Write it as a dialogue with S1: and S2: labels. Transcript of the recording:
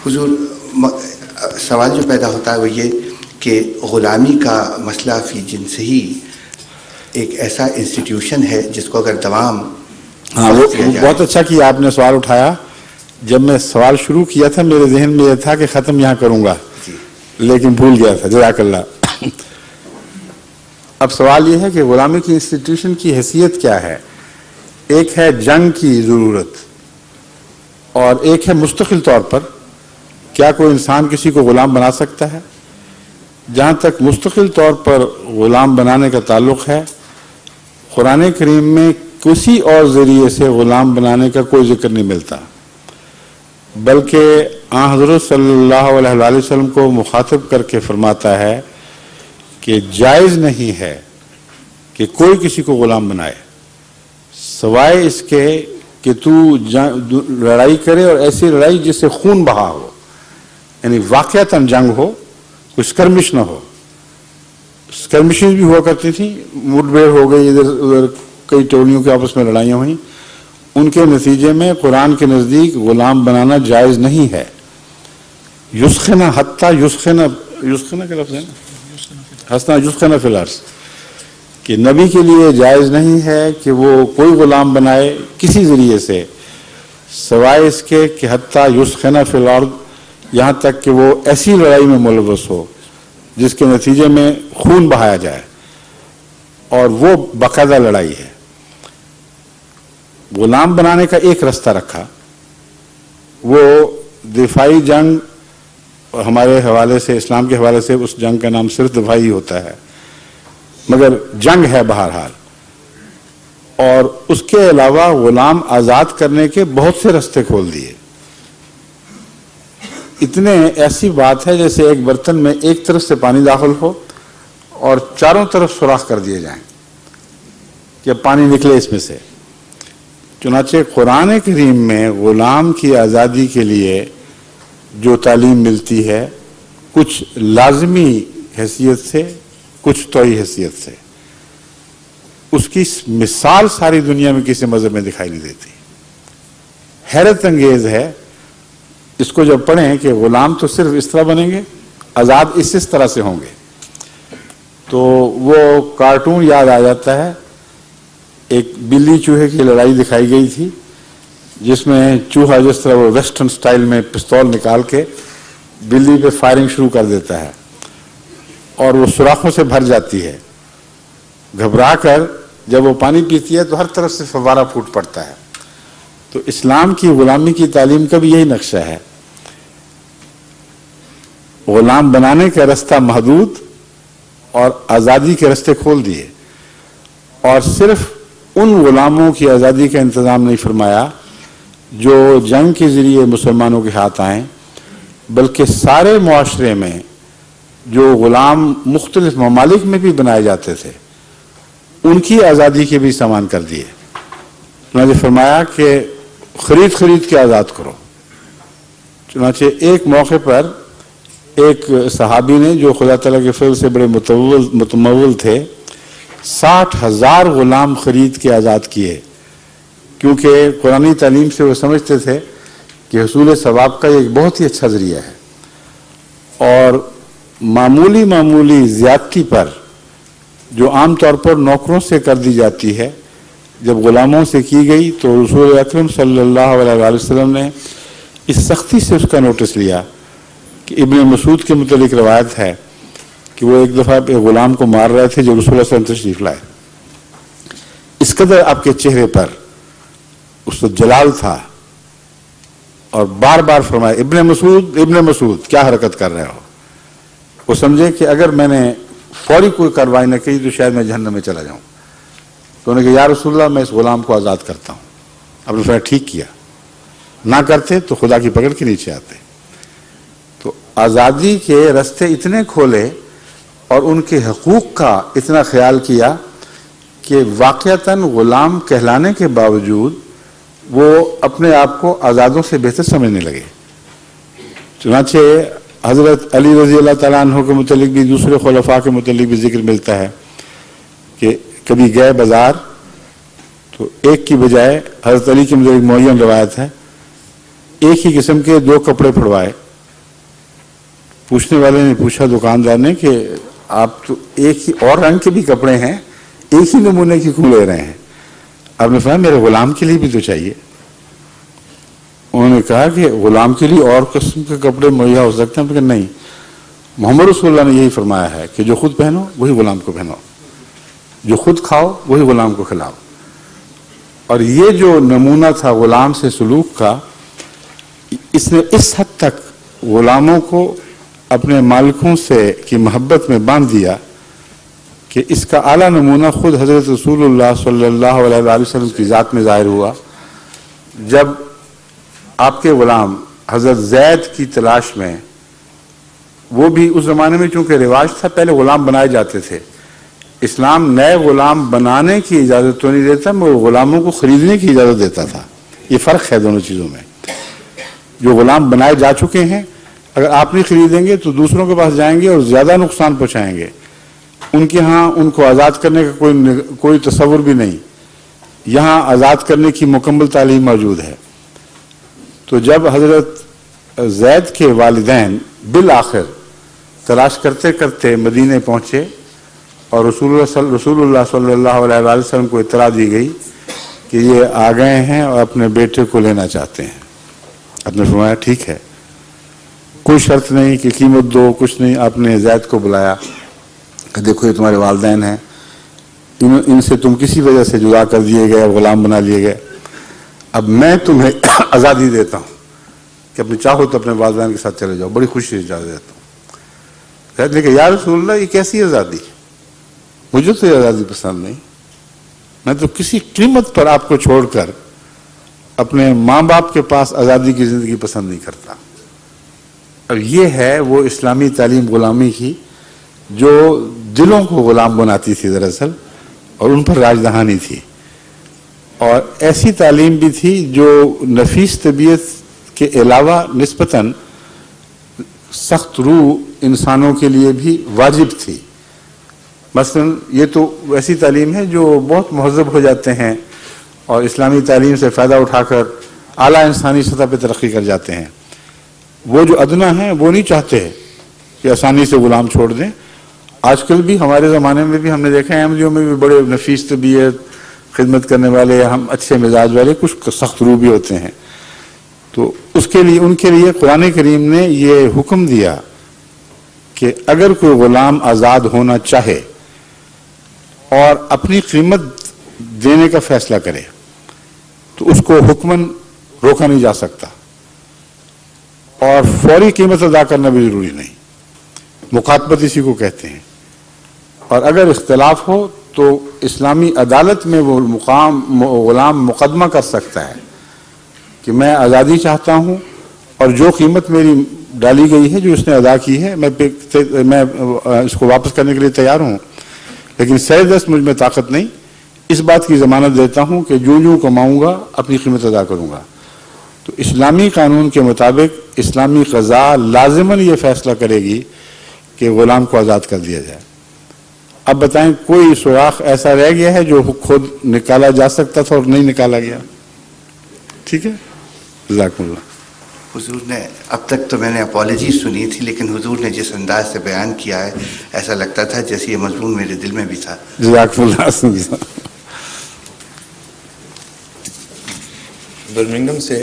S1: حضور سوال جو پیدا ہوتا ہے وہ یہ کہ غلامی کا مسئلہ فی جنس ہی ایک ایسا انسٹیٹیوشن ہے جس کو اگر دوام
S2: وہ بہت اچھا کیا آپ نے سوال اٹھایا. جب میں سوال شروع کیا تھا میرے ذہن میں یہ تھا کہ ختم یہاں کروں گا لیکن بھول گیا تھا. جزاک اللہ. اب سوال یہ ہے کہ غلامی کی انسٹیٹیوشن کی حیثیت کیا ہے. ایک ہے جنگ کی ضرورت اور ایک ہے مستقل طور پر کیا کوئی انسان کسی کو غلام بنا سکتا ہے. جہاں تک مستقل طور پر غلام بنانے کا تعلق ہے قرآن کریم میں کسی اور ذریعے سے غلام بنانے کا کوئی ذکر نہیں ملتا، بلکہ حضرت صلی اللہ علیہ وسلم کو مخاطب کر کے فرماتا ہے کہ جائز نہیں ہے کہ کوئی کسی کو غلام بنائے سوائے اس کے کہ تو لڑائی کرے اور ایسی لڑائی جس سے خون بہا ہو، یعنی واقعتاً جنگ ہو، کوئی اسکرمش نہ ہو. اسکرمشز بھی ہوا کرتی تھیں، مٹ بھیڑ ہو گئی، ادھر ادھر کئی ٹولیوں کے آپس میں لڑائیاں ہوئیں. ان کے نتیجے میں قرآن کے نزدیک غلام بنانا جائز نہیں ہے. یسخنا حتیٰ یسخنا کا لفظ ہے نا، حسنا یسخنا فی الارض، کہ نبی کے لیے جائز نہیں ہے کہ وہ کوئی غلام بنائے کسی ذریعے سے سوائے اس کے کہ حتیٰ یسخنا فی الارض، یہاں تک کہ وہ ایسی لڑائی میں ملوث ہو جس کے نتیجے میں خون بہایا جائے، اور وہ باقاعدہ لڑائی ہے. غلام بنانے کا ایک رستہ رکھا، وہ دفاعی جنگ. ہمارے حوالے سے، اسلام کے حوالے سے اس جنگ کا نام صرف دفاعی ہوتا ہے، مگر جنگ ہے بہرحال. اور اس کے علاوہ غلام آزاد کرنے کے بہت سے رستے کھول دیے. اتنے ایسی بات ہے جیسے ایک برتن میں ایک طرف سے پانی داخل ہو اور چاروں طرف سوراخ کر دیے جائیں کہ پانی نکلے اس میں سے. چنانچہ قرآن کریم میں غلام کی آزادی کے لیے جو تعلیم ملتی ہے کچھ لازمی حیثیت سے، کچھ توئی حیثیت سے. اس کی مثال ساری دنیا میں کسی مذہب میں دکھائی نہیں دیتی. حیرت انگیز ہے اس کو جب پڑھیں کہ غلام تو صرف اس طرح بنیں گے، آزاد اس طرح سے ہوں گے، تو وہ کارٹون یاد آ جاتا ہے. ایک بلی چوہے کی لڑائی دکھائی گئی تھی جس میں چوہا جس طرح وہ ویسٹرن سٹائل میں پستول نکال کے بلی پہ فائرنگ شروع کر دیتا ہے اور وہ سوراخوں سے بھر جاتی ہے. گھبرا کر جب وہ پانی پیتی ہے تو ہر طرف سے فوارہ پھوٹ پڑتا ہے. تو اسلام کی غلامی کی تعلیم کا بھی یہی نقشہ ہے. غلام بنانے کا رستہ محدود اور آزادی کے رستے کھول دیے، اور صرف ان غلاموں کی آزادی کا انتظام نہیں فرمایا جو جنگ کے ذریعے مسلمانوں کے ہاتھ آئیں، بلکہ سارے معاشرے میں جو غلام مختلف ممالک میں بھی بنائے جاتے تھے ان کی آزادی کے بھی سامان کر دیے. انہوں نے فرمایا کہ خرید کے آزاد کرو. چنانچہ ایک موقع پر ایک صحابی نے جو خدا تعالیٰ کے فضل سے بڑے متمول تھے 60,000 غلام خرید کے آزاد کیے، کیونکہ قرآنی تعلیم سے وہ سمجھتے تھے کہ حصول ثواب کا یہ ایک بہت ہی اچھا ذریعہ ہے. اور معمولی زیادتی پر جو عام طور پر نوکروں سے کر دی جاتی ہے جب غلاموں سے کی گئی تو رسول اکرم صلی اللہ علیہ وسلم نے اس سختی سے اس کا نوٹس لیا کہ ابن مسعود کے متعلق روایت ہے کہ وہ ایک دفعہ ایک غلام کو مار رہے تھے جو رسول اللہ صلی اللہ علیہ وسلم تشریف لائے. اس قدر آپ کے چہرے پر اس وقت جلال تھا اور بار بار فرمایا ابن مسعود کیا حرکت کر رہے ہو. وہ سمجھے کہ اگر میں نے فوری کوئی کارروائی نہ کی تو شاید میں جہنم میں چلا جاؤں. تو انہوں نے کہا یا رسول اللہ میں اس غلام کو آزاد کرتا ہوں. اب نے فرمایا ٹھیک کیا، نہ کرتے تو خدا کی پکڑ کے نیچے آتے. تو آزادی کے رستے اتنے کھولے اور ان کے حقوق کا اتنا خیال کیا کہ واقعتاً غلام کہلانے کے باوجود وہ اپنے آپ کو آزادوں سے بہتر سمجھنے لگے. چنانچہ حضرت علی رضی اللہ تعالیٰ عنہ کے متعلق بھی دوسرے خلفاء کے متعلق بھی ذکر ملتا ہے کہ کبھی گئے بازار تو ایک کی بجائے حضرت علی کے متعلق معین روایت ہے ایک ہی قسم کے 2 کپڑے پھڑوائے پوچھنے والے نے پوچھا دکاندار نے کہ آپ تو ایک ہی اور رنگ کے بھی کپڑے ہیں، ایک ہی نمونے کی کیوں لے رہے ہیں؟ آپ نے فرمایا میرے غلام کے لیے بھی تو چاہیے۔ انہوں نے کہا کہ غلام کے لیے اور قسم کے کپڑے مہیا ہو سکتے ہیں، لیکن نہیں، محمد رسول اللہ نے یہی فرمایا ہے کہ جو خود پہنو وہی غلام کو پہنو، جو خود کھاؤ وہی غلام کو کھلاؤ۔ اور یہ جو نمونہ تھا غلام سے سلوک کا، اس نے اس حد تک غلاموں کو اپنے مالکوں سے کی محبت میں باندھ دیا کہ اس کا اعلیٰ نمونہ خود حضرت رسول اللہ صلی اللہ علیہ وآلہ وسلم کی ذات میں ظاہر ہوا، جب آپ کے غلام حضرت زید کی تلاش میں، وہ بھی اس زمانے میں چونکہ رواج تھا، پہلے غلام بنائے جاتے تھے، اسلام نئے غلام بنانے کی اجازت تو نہیں دیتا، مگر غلاموں کو خریدنے کی اجازت دیتا تھا۔ یہ فرق ہے دونوں چیزوں میں۔ جو غلام بنائے جا چکے ہیں اگر آپ نہیں خریدیں گے تو دوسروں کے پاس جائیں گے اور زیادہ نقصان پہنچائیں گے۔ ان کے ہاں ان کو آزاد کرنے کا کوئی تصور بھی نہیں، یہاں آزاد کرنے کی مکمل تعلیم موجود ہے۔ تو جب حضرت زید کے والدین بالآخر تلاش کرتے کرتے مدینے پہنچے اور رسول اللہ صلی اللہ علیہ وآلہ وسلم کو اطلاع دی گئی کہ یہ آ گئے ہیں اور اپنے بیٹے کو لینا چاہتے ہیں، آپ نے فرمایا ٹھیک ہے، کوئی شرط نہیں کہ قیمت دو، کچھ نہیں۔ آپ نے زید کو بلایا کہ دیکھو یہ تمہارے والدین ہیں، ان سے تم کسی وجہ سے جدا کر دیے گئے، غلام بنا لیے گئے، اب میں تمہیں آزادی دیتا ہوں کہ اپنے چاہو تو اپنے والدین کے ساتھ چلے جاؤ، بڑی خوشی سے اجازت دیتا ہوں۔ زید نے کہا یا رسول اللہ یہ کیسی آزادی؟ مجھے تو یہ آزادی پسند نہیں، میں تو کسی قیمت پر آپ کو چھوڑ کر اپنے ماں باپ کے پاس آزادی کی زندگی پسند نہیں کرتا۔ اب یہ ہے وہ اسلامی تعلیم غلامی کی جو دلوں کو غلام بناتی تھی دراصل، اور ان پر راج دہانی تھی، اور ایسی تعلیم بھی تھی جو نفیس طبیعت کے علاوہ نسبتاً سخت روح انسانوں کے لیے بھی واجب تھی۔ مثلا یہ تو ایسی تعلیم ہے جو بہت مہذب ہو جاتے ہیں اور اسلامی تعلیم سے فائدہ اٹھا کر اعلیٰ انسانی سطح پہ ترقی کر جاتے ہیں۔ وہ جو ادنا ہیں وہ نہیں چاہتے کہ آسانی سے غلام چھوڑ دیں۔ آج کل بھی ہمارے زمانے میں بھی ہم نے دیکھا ہے احمدیوں میں بھی بڑے نفیس طبیعت، خدمت کرنے والے، ہم اچھے مزاج والے کچھ سخت روح بھی ہوتے ہیں۔ تو اس کے لیے ان کے لیے قرآن کریم نے یہ حکم دیا کہ اگر کوئی غلام آزاد ہونا چاہے اور اپنی قیمت دینے کا فیصلہ کرے تو اس کو حکماً روکا نہیں جا سکتا، اور فوری قیمت ادا کرنا بھی ضروری نہیں، مخاطبت اسی کو کہتے ہیں۔ اور اگر اختلاف ہو تو اسلامی عدالت میں وہ غلام مقدمہ کر سکتا ہے کہ میں آزادی چاہتا ہوں اور جو قیمت میری ڈالی گئی ہے، جو اس نے ادا کی ہے، میں اس کو واپس کرنے کے لیے تیار ہوں، لیکن سر دست مجھ میں طاقت نہیں، اس بات کی ضمانت دیتا ہوں کہ جو کماؤں گا اپنی قیمت ادا کروں گا۔ تو اسلامی قانون کے مطابق اسلامی قضاء لازماً یہ فیصلہ کرے گی کہ غلام کو آزاد کر دیا جائے۔ اب بتائیں کوئی سوراخ ایسا رہ گیا ہے جو خود نکالا جا سکتا تھا اور نہیں نکالا گیا؟ ٹھیک ہے، جزاکم اللہ۔
S1: حضور نے اب تک تو میں نے اپالوجی سنی تھی، لیکن حضور نے جس انداز سے بیان کیا ہے ایسا لگتا تھا جیسے یہ مضمون میرے دل میں بھی تھا۔
S2: جزاکم اللہ۔
S3: برمنگھم سے